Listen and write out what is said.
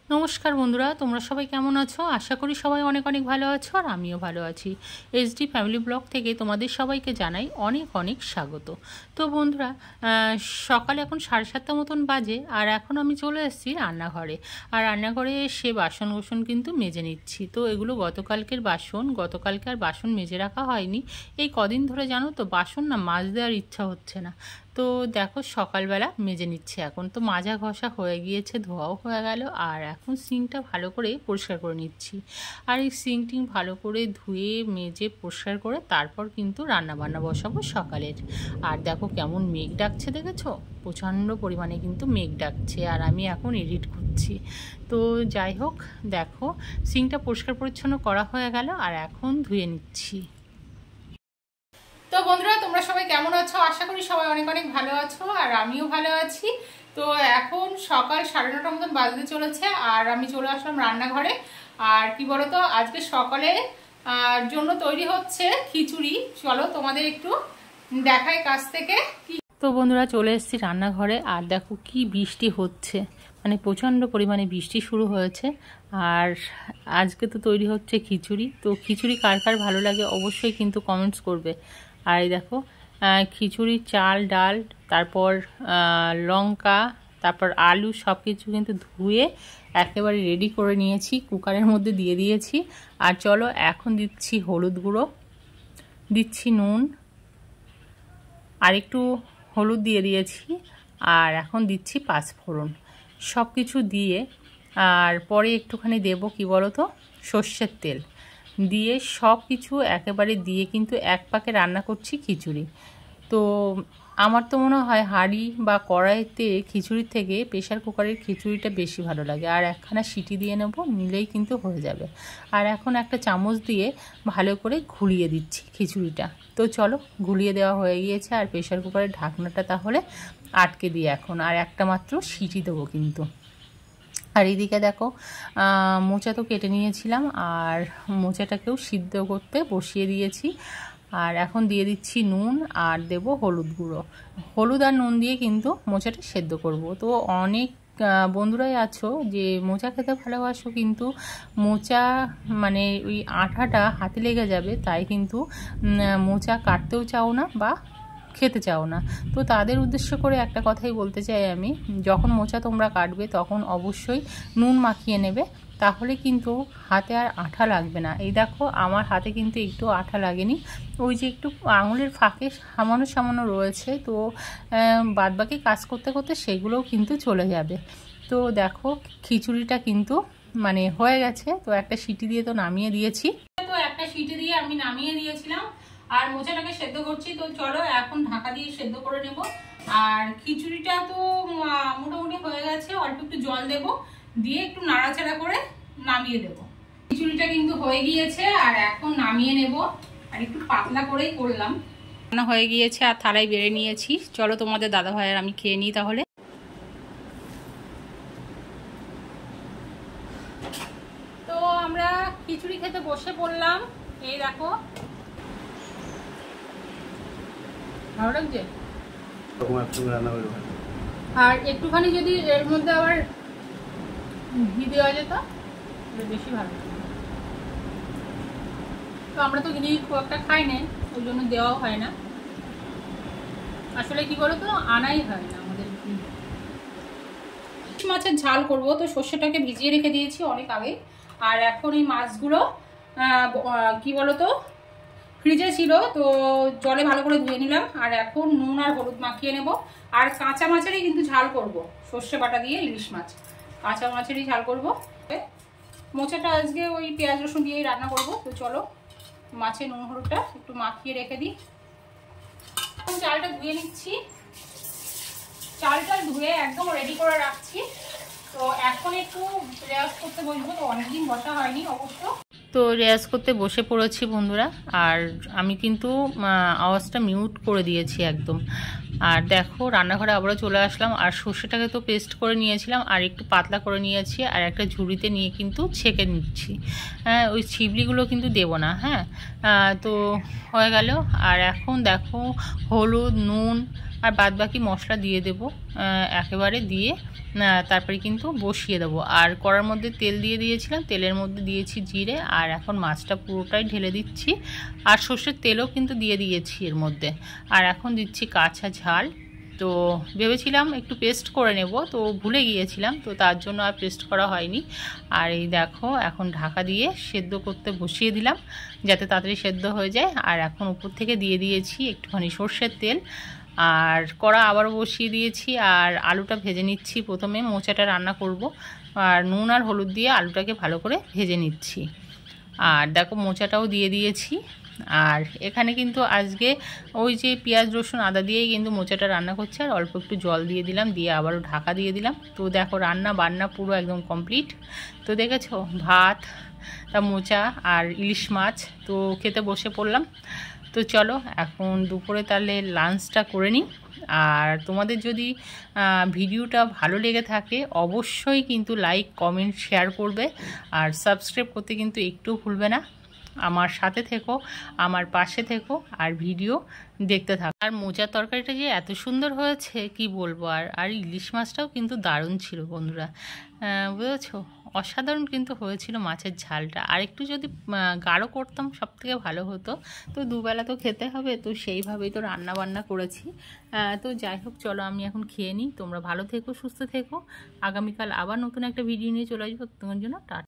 নমস্কার বন্ধুরা, তোমরা সবাই কেমন আছো? আশা করি সবাই অনেক অনেক ভালো আছো, আর আমিও ভালো আছি। এসডি ফ্যামিলি ব্লগ থেকে তোমাদের সবাইকে জানাই অনেক অনেক স্বাগত। তো বন্ধুরা, সকালে এখন 7:30 মতন বাজে, আর এখন আমি চলে এসেছি রান্নাঘরে। আর রান্নাঘরে এসে বাসন কিন্তু মেজে নিচ্ছি। তো এগুলো গতকালকে আর বাসন মেজে রাখা হয়নি। এই কদিন ধরে জানো তো বাসন না মাজ দেওয়ার ইচ্ছা হচ্ছে না। তো দেখো সকালবেলা মেজে নিচ্ছে। এখন তো মাজা ঘষা হয়ে গিয়েছে, ধোয়াও হয়ে গেল, আর এখন সিঙ্কটা ভালো করে পরিষ্কার করে নিচ্ছি। আর এই সিঙ্কটি ভালো করে ধুয়ে মেজে পরিষ্কার করে তারপর কিন্তু রান্নাবান্না বসাবো সকালের। আর দেখো কেমন মেঘ ডাকছে, দেখেছো? প্রচণ্ড পরিমাণে কিন্তু মেঘ ডাকছে, আর আমি এখন এডিট করছি। তো যাই হোক, দেখো সিঙ্কটা পরিষ্কার পরিচ্ছন্ন করা হয়ে গেল, আর এখন ধুয়ে নিচ্ছি। তো বন্ধুরা, তোমরা সবাই কেমন আছো? আশা করি সবাই অনেক অনেক ভালো আছো, আর আমিও ভালো আছি। তো এখন সকাল 9:30 মতন বাজতে চলেছে, আর আমি চলে আসলাম রান্নাঘরে। আর কি বলতো, আজকে সকালে জন্য তৈরি হচ্ছে খিচুড়ি। চলো তোমাদের একটু দেখাই কাছ থেকে। তো বন্ধুরা, চলে এসেছি রান্নাঘরে, আর দেখো কি বৃষ্টি হচ্ছে, মানে প্রচণ্ড পরিমাণে বৃষ্টি শুরু হয়েছে। আর আজকে তো তৈরি হচ্ছে খিচুড়ি। তো খিচুড়ি কার কার ভালো লাগে অবশ্যই কিন্তু কমেন্টস করবে। আর এই দেখো খিচুড়ি, চাল, ডাল, তারপর লঙ্কা, তারপর আলু সব কিছু কিন্তু ধুয়ে একেবারে রেডি করে নিয়েছি, কুকারের মধ্যে দিয়ে দিয়েছি। আর চলো এখন দিচ্ছি হলুদ গুঁড়ো, দিচ্ছি নুন, আর একটু হলুদ দিয়ে দিয়েছি, আর এখন দিচ্ছি পাঁচফোড়ন। সব কিছু দিয়ে, আর পরে একটুখানি দেবো কি বলো তো, সর্ষের তেল দিয়ে সব কিছু একেবারে দিয়ে কিন্তু এক পাকে রান্না করছি খিচুড়ি। তো আমার তো মনে হয় হাঁড়ি বা কড়াইতে খিচুড়ির থেকে প্রেশার কুকারের খিচুড়িটা বেশি ভালো লাগে। আর একখানা সিটি দিয়ে নেব, নিলেই কিন্তু হয়ে যাবে। আর এখন একটা চামচ দিয়ে ভালো করে ঘুরিয়ে দিচ্ছি খিচুড়িটা। তো চলো, ঘুরিয়ে দেওয়া হয়ে গিয়েছে, আর প্রেশার কুকারের ঢাকনাটা তাহলে আটকে দিয়ে এখন আর একটা মাত্র সিটি দেবো কিন্তু। আর এইদিকে দেখো মোচা তো কেটে নিয়েছিলাম, আর মোচাটাকেও সিদ্ধ করতে বসিয়ে দিয়েছি। আর এখন দিয়ে দিচ্ছি নুন, আর দেব হলুদ গুঁড়ো। হলুদ আর নুন দিয়ে কিন্তু মোচাটা সেদ্ধ করব। তো অনেক বন্ধুরাই আছো যে মোচা খেতে ভালোবাসো, কিন্তু মোচা মানে ওই আঠাটা হাতে লেগে যাবে, তাই কিন্তু মোচা কাটতেও চাও না বা খেতে চাও না। তো তাদের উদ্দেশ্য করে একটা কথাই বলতে চাই আমি, যখন মোচা তোমরা কাটবে তখন অবশ্যই নুন মাখিয়ে নেবে, তাহলে কিন্তু হাতে আর আঠা লাগবে না। এই দেখো আমার হাতে কিন্তু একটু আঠা লাগেনি, ওই যে একটু আঙুলের ফাঁকে সামান্য রয়েছে। তো বাদবাকি কাজ করতে করতে সেগুলোও কিন্তু চলে যাবে। তো দেখো খিচুড়িটা কিন্তু মানে হয়ে গেছে। তো একটা সিটি দিয়ে তো নামিয়ে দিয়েছি। তো একটা সিটি দিয়ে আমি নামিয়ে দিয়েছিলাম, আর মোচাটাকে সেদ্ধ করছি। তো চলো এখন ঢাকা দিয়ে সেদ্ধ করে নেব। আর খিচুড়িটা তো মোটামুটি হয়ে গেছে, অল্প একটু জল দেব, দিয়ে একটু নাড়াচাড়া করে নামিয়ে দেব। খিচুড়িটা কিন্তু হয়ে গিয়েছে, আর এখন নামিয়ে নেব। আর একটু পাতলা করেই করলাম, রান্না হয়ে গিয়েছে, আর থালায় বেড়ে নিয়েছি। চলো তোমাদের দাদা ভাইয়ের আমি খেয়ে নিই তাহলে। তো আমরা খিচুড়ি খেতে বসে পড়লাম। এই দেখো, ভালো লাগছে। আর একটুখানি যদি এর মধ্যে আবার ঘি দেওয়া যেত বেশি ভালো লাগে। তো আমরা তো ঘি খুব একটা খাই না, ওই জন্য দেওয়াও হয় না। আসলে কি বলো তো, আনাই হয় না আমাদের। মাছের ঝাল করব, তো সর্ষেটাকে ভিজিয়ে রেখে দিয়েছি অনেক আগে। আর এখন এই মাছগুলো কি বলতো ফ্রিজে ছিল, তো জলে ভালো করে ধুয়ে নিলাম। আর এখন নুন আর হলুদ মাখিয়ে নেব। আর কাঁচা মাছেরই কিন্তু ঝাল করব, সর্ষে বাটা দিয়ে ইলিশ মাছ, কাঁচা মাছেরই ঝাল করব। মোচাটা আজকে ওই পেঁয়াজ রসুন দিয়েই রান্না করব। তো চলো মাছে নুন হলুদটা একটু মাখিয়ে রেখে দিই। চালটা ধুয়ে নিচ্ছি, চালটা ধুয়ে একদম রেডি করে রাখছি। তো এখন একটু রেওয়াজ করতে বসবো, তো অনেকদিন বসা হয়নি অবশ্য। তো রেয়াজ করতে বসে পড়েছি বন্ধুরা, আর আমি কিন্তু আওয়াজটা মিউট করে দিয়েছি একদম। আর দেখো রান্নাঘরে আবারও চলে আসলাম, আর সর্ষেটাকে তো পেস্ট করে নিয়েছিলাম, আর একটু পাতলা করে নিয়েছি, আর একটা ঝুড়িতে নিয়ে কিন্তু ছেঁকে নিচ্ছি। হ্যাঁ, ওই ছিবড়িগুলো কিন্তু দেবো না। হ্যাঁ, তো হয়ে গেল। আর এখন দেখো হলুদ, নুন, আর বাদ বাকি মশলা দিয়ে দেবো একেবারে, দিয়ে তারপরে কিন্তু বসিয়ে দেবো। আর কড়ার মধ্যে তেল দিয়ে দিয়েছিলাম, তেলের মধ্যে দিয়েছি জিরে, আর এখন মাছটা পুরোটাই ঢেলে দিচ্ছি। আর সর্ষের তেলও কিন্তু দিয়ে দিয়েছি এর মধ্যে। আর এখন দিচ্ছি কাঁচা ঝাল। তো ভেবেছিলাম একটু পেস্ট করে নেব, তো ভুলে গিয়েছিলাম, তো তার জন্য আর পেস্ট করা হয়নি। আর এই দেখো এখন ঢাকা দিয়ে সেদ্ধ করতে বসিয়ে দিলাম, যাতে তাড়াতাড়ি সেদ্ধ হয়ে যায়। আর এখন উপর থেকে দিয়ে দিয়েছি একটুখানি সর্ষের তেল, আর কড়া আবারও বসিয়ে দিয়েছি। আর আলুটা ভেজে নিচ্ছি, প্রথমে মোচাটা রান্না করব। আর নুন আর হলুদ দিয়ে আলুটাকে ভালো করে ভেজে নিচ্ছি। আর দেখো মোচাটাও দিয়ে দিয়েছি। আর এখানে কিন্তু আজকে ওই যে পেঁয়াজ রসুন আদা দিয়েই কিন্তু মোচাটা রান্না করছে। আর অল্প একটু জল দিয়ে দিলাম, দিয়ে আবারও ঢাকা দিয়ে দিলাম। তো দেখো রান্না বান্না পুরো একদম কমপ্লিট। তো দেখেছো ভাত, তা মোচা আর ইলিশ মাছ, তো খেতে বসে পড়লাম। তো চলো এখন দুপুরে তাহলে লাঞ্চটা করে নিই। আর তোমাদের যদি ভিডিওটা ভালো লেগে থাকে অবশ্যই কিন্তু লাইক কমেন্ট শেয়ার করবে, আর সাবস্ক্রাইব করতে কিন্তু একটুও ভুলবে না। আমার সাথে থেকো, আমার পাশে থেকো, আর ভিডিও দেখতে থাকো। আর মোচার তরকারিটা যে এত সুন্দর হয়েছে কি বলবো। আর ইলিশ মাছটাও কিন্তু দারুণ ছিল বন্ধুরা, বুঝেছো, অসাধারণ কিন্তু হয়েছিল মাছের ঝালটা। আর একটু যদি গাঢ় করতাম সব থেকে ভালো হতো। তো দুবেলা তো খেতে হবে, তো সেইভাবেই তো রান্না বান্না করেছি। তো যাই হোক, চলো আমি এখন খেয়ে নিই। তোমরা ভালো থেকো, সুস্থ থেকো। আগামীকাল আবার নতুন একটা ভিডিও নিয়ে চলে আসবো তোমার জন্য। টাটা।